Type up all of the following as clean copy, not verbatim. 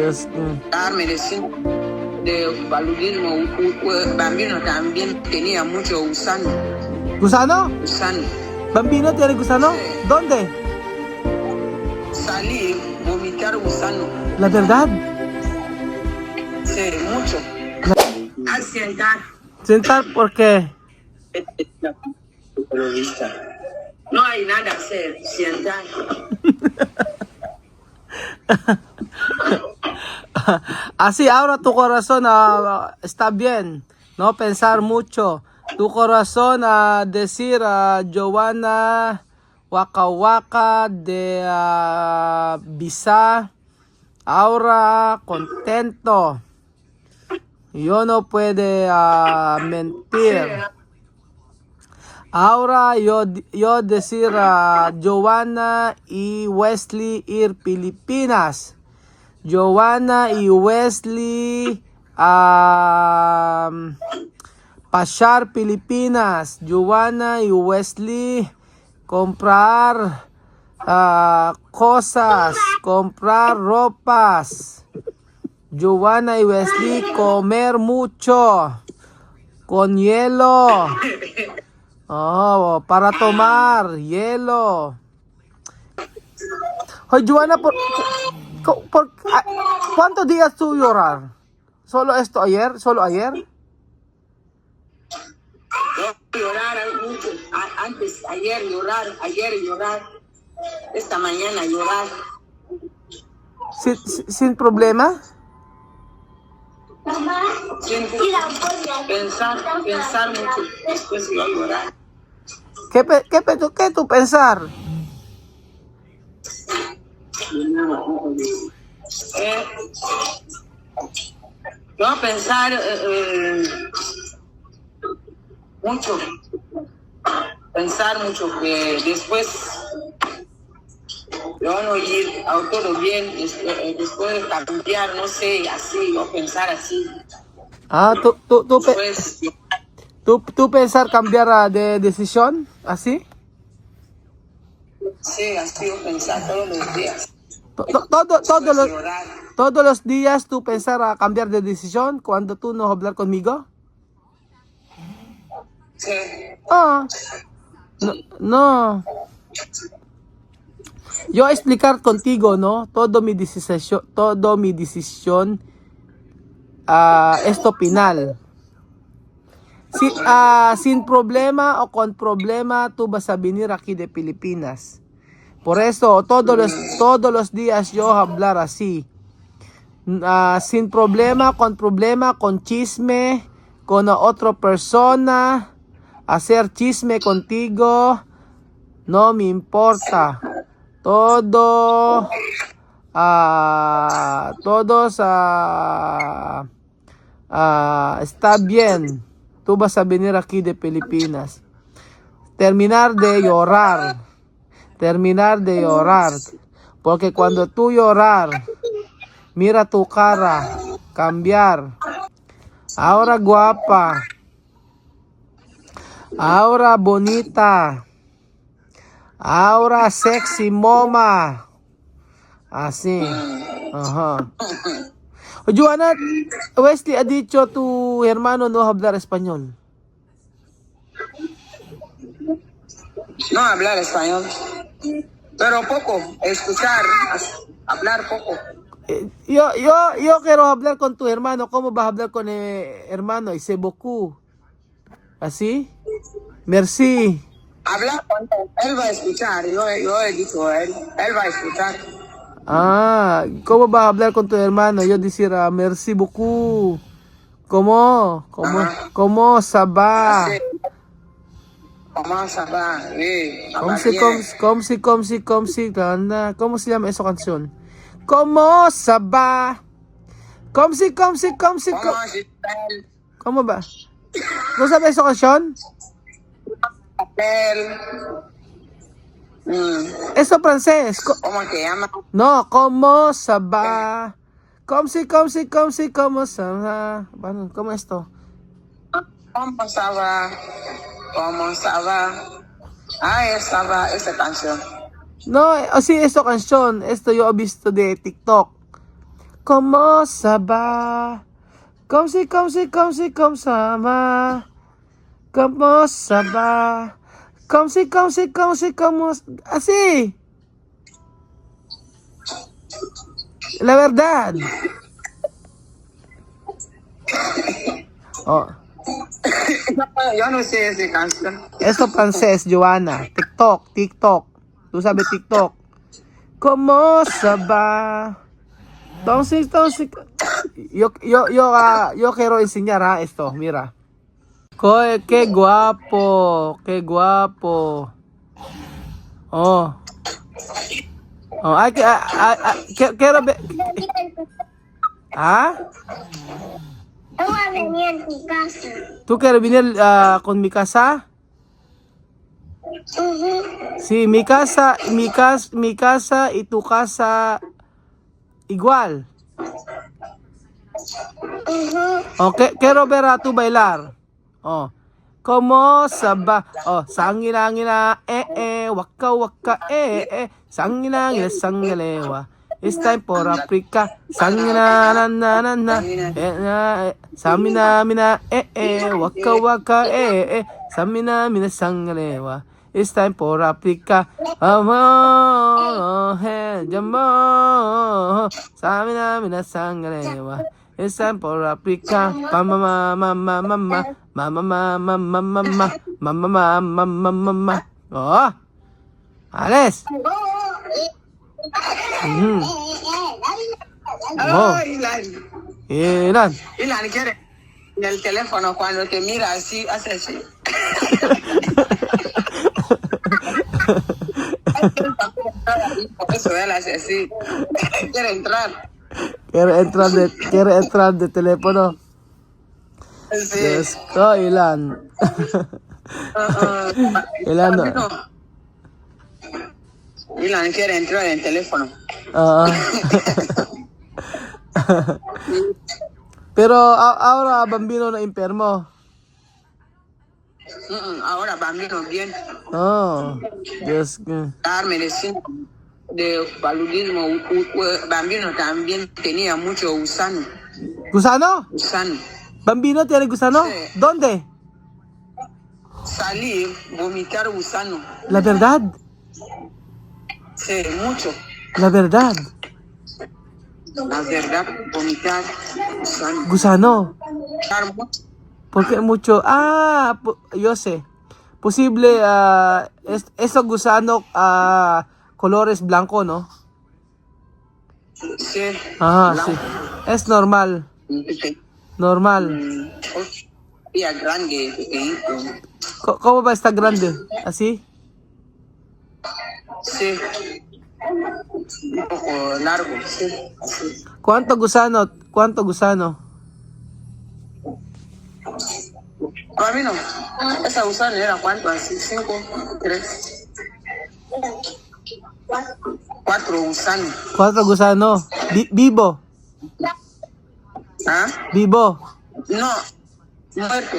Yes. Dar medicina de paludismo. Bambino también tenía mucho gusano. ¿Gusano? Gusano. ¿Bambino tiene gusano? ¿Dónde? Salir, vomitar gusano. ¿La verdad? Sí, mucho. Al sentar. ¿Sentar por qué? No hay nada a hacer, sentar. Así ahora tu corazón está bien, no pensar mucho. Tu corazón a decir Giovanna Waka Waka de Visa. Ahora contento. Yo no puede mentir. Ahora yo decir Giovanna y Wesley ir Pilipinas. Giovanna y Wesley pasar Pilipinas. Giovanna y Wesley comprar cosas, comprar ropas. Giovanna y Wesley comer mucho con hielo. Oh, para tomar hielo. Hoy Giovanna, ¿cuántos días tú llorar? ¿Solo esto ayer? ¿Solo ayer? Llorar mucho. Antes, ayer llorar. Esta mañana llorar. ¿Sin problema? Pensar mucho. Después iba a llorar. ¿Qué tú pensar? No pensar mucho. Pensar mucho que después lo van a oír a todo bien, después de cambiar, no sé, así, o pensar así. Después, ¿Tú pensar cambiar de decisión? ¿Así? sí, así o pensar todos los días. Todos los días tú pensar a cambiar de decisión cuando tú no hablar conmigo? Sí. No. Yo explicar contigo, ¿no? Todo mi decisión esto final. Sin problema o con problema, tú vas a venir aquí de Pilipinas. Por eso, todos los días yo hablar así. Sin problema, con chisme, con otra persona, hacer chisme contigo, no me importa. Todos está bien. Tú vas a venir aquí de Pilipinas. Terminar de llorar. Porque cuando tú llorar, mira tu cara, cambiar. Ahora guapa. Ahora bonita. Ahora sexy moma. Así. Ajá. Joana, Wesley ha dicho tu hermano no hablar español. No hablar español, pero poco, escuchar, hablar poco. Yo quiero hablar con tu hermano. ¿Cómo vas a hablar con el hermano? Dice beaucoup. ¿Así? Merci. Hablar con él va a escuchar, yo he dicho él va a escuchar. ¿Cómo vas a hablar con tu hermano? Yo decir, merci beaucoup. ¿Cómo ça va? ¿Cómo se va? ¿Cómo se llama esa canción? ¿Cómo se va? ¿Cómo va? ¿No sabes esa canción? Eso francés. ¿Cómo se llama? No, ¿cómo se va? ¿Cómo se va? Bueno, ¿cómo esto? ¿Cómo se va? ¿Cómo se va? Esa va, esa canción. No, sí, esta canción. Esto yo he visto de TikTok. ¿Cómo se va? ¿Cómo se va? ¿Cómo se va? ¿Cómo? Así. La verdad. Oh, Yo no sé esa canción. esto francés, Joana. TikTok. Tú sabes TikTok. ¿Cómo se va? Entonces, yo quiero enseñar esto, mira. Qué guapo, qué guapo. Oh, quiero ver. ¿Ah? Yo voy a venir a tu casa. ¿Tú quieres venir con mi casa? Sí, mi casa y tu casa igual. Okay, quiero ver a tu bailar. Oh. ¿Cómo se va? Oh, sangilangila, waka waka, sangilangila, sangalewa. It's time for Africa. Sangina na na na na, samina mina, waka waka, samina mina sangalewa. It's time for Africa. Jamo, samina mina sangalewa. It's time for Africa. Mama mama mama mama mama mama mama mama mama mama. Oh, Ales. Oh, Ilan Ilan. quiere en el teléfono cuando te mira así, hace así. Por eso él hace así. Quiere entrar. Quiere entrar de teléfono. Sí. Yes. Oh, Ilan. Ilan. No. Ilan quiere entrar en teléfono. Pero ahora Bambino na enfermo. Ahora Bambino bien. Oh, Dios. Dar medicina de paludismo. Bambino también tenía mucho gusano. ¿Gusano? Gusano. ¿Bambino tiene gusano? Sí. ¿Dónde? Salir, vomitar gusano. La verdad. Sí, mucho. La verdad. La verdad, vomitar gusano. Gusano. Vomitar mucho. ¿Por qué mucho? Yo sé. Posible, esos gusanos colores blanco, ¿no? Sí. Sí. Es normal. Normal. Día grande, pequeñito. ¿Cómo va a estar grande? ¿Así? Sí. Un poco largo, sí. Así. ¿Cuánto gusano? Para mí no. Esa gusano era cuánto, así, 5, 3. 4 gusanos. 4 gusanos. Vivo. ¿Ah? Vivo. No, muerto.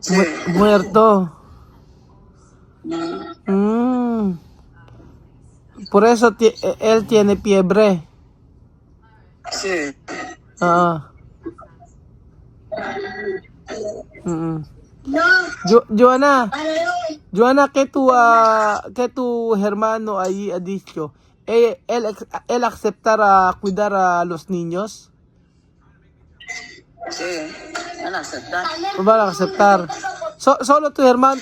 Sí. Muerto. Por eso él tiene fiebre. Sí. Joana, que tu hermano ahí ha dicho, él aceptará cuidar a los niños. Sí, van a aceptar. Van a aceptar. Solo tu hermano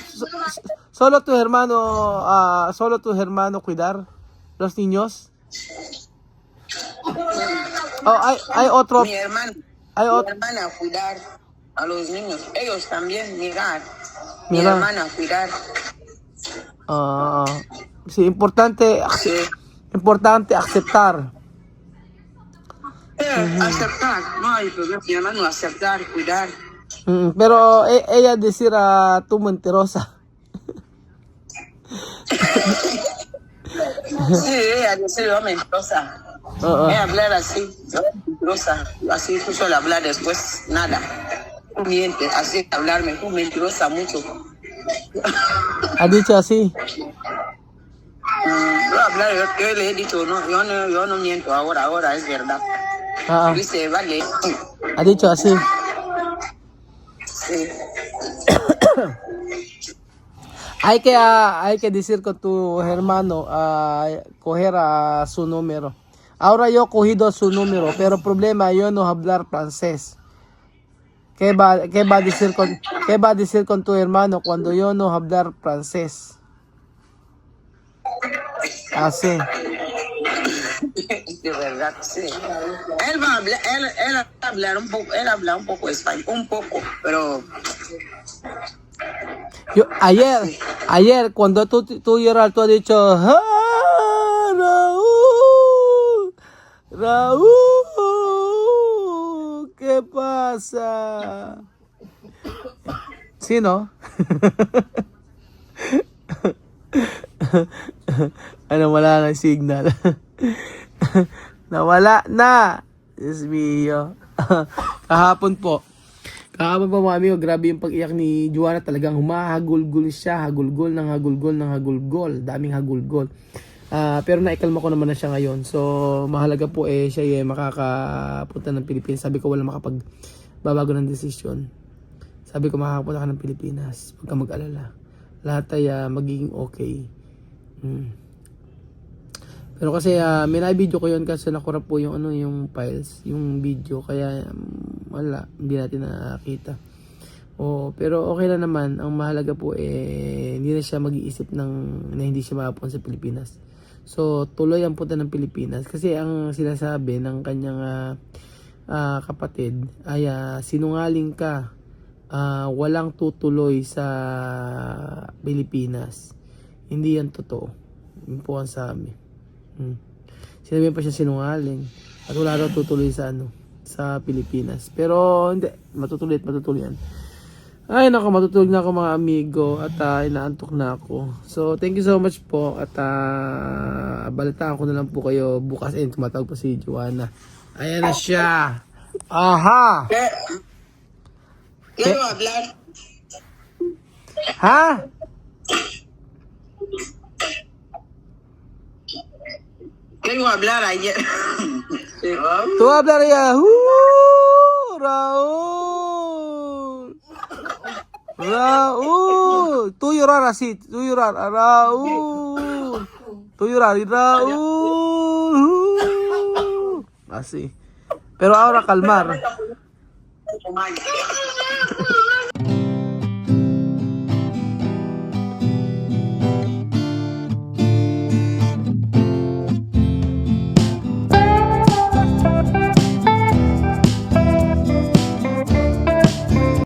cuidar los niños. Oh, hay otro. Mi hermana cuidar a los niños. Ellos también mirar. Mi hermana cuidar. Sí, importante aceptar. Aceptar, no hay problema. Mi hermano aceptar, cuidar. Pero ella decir tú mentirosa. Sí, ella decir yo mentirosa. Ella hablar así, yo mentirosa. Así tú solo hablar después, nada. Tú mientes, así hablarme, tú mentirosa mucho. ¿Ha dicho así? Yo hablar, yo le he dicho, no, yo no miento ahora es verdad. Dice, vale. Ha dicho así. Sí. Hay que decir con tu hermano coger su número. Ahora yo he cogido su número, pero problema yo no hablar francés. ¿Qué va a decir con tu hermano cuando yo no hablar francés? Así. De verdad, sí. Él va a hablar, él habla un poco español, un poco, pero Yo, ayer cuando tú lloras, tú has dicho, ¡Ah, Raúl, ¿qué pasa? ¿Sí, no? Wala na yung signal. Nawala na. Diyos mío. Kahapon po mga amigo, grabe yung pag-iyak ni Joanna. Talagang humahagulgol siya. Hagulgol ng hagulgol. Daming hagulgol. Pero naikalma ko naman na siya ngayon. So, mahalaga po siya makakapunta ng Pilipinas. Sabi ko wala makapagbabago ng desisyon. Sabi ko makakapunta ka ng Pilipinas. Huwag ka mag-alala. Lahat ay magiging okay. Pero kasi may na-video ko yun kasi nakura po yung yung files, yung video, kaya wala, hindi natin nakita. Pero okay lang naman. Ang mahalaga po hindi na siya mag-iisip na hindi siya makapunta sa Pilipinas. So tuloy ang punta ng Pilipinas kasi ang sinasabi ng kanyang kapatid ay sinungaling ka, walang tutuloy sa Pilipinas. Hindi yan totoo. Yun po ang sabi. Sinabi pa siya sinungaling at wala daw tutuloy sa Pilipinas. Pero hindi, matutuloy yan. Ay nako, matutulog na ako mga amigo at inaantok na ako. So thank you so much po at balitaan ko na lang po kayo bukas. Tumatawag pa si Joanna. Ayan na siya. Aha. quiero hablar. Ha? Quiero hablar ayer. Tu hablar ya. Raúl. Tú llorar así. Tú llorar. Raúl. Tú llorar. Raúl. Así. Pero ahora calmar.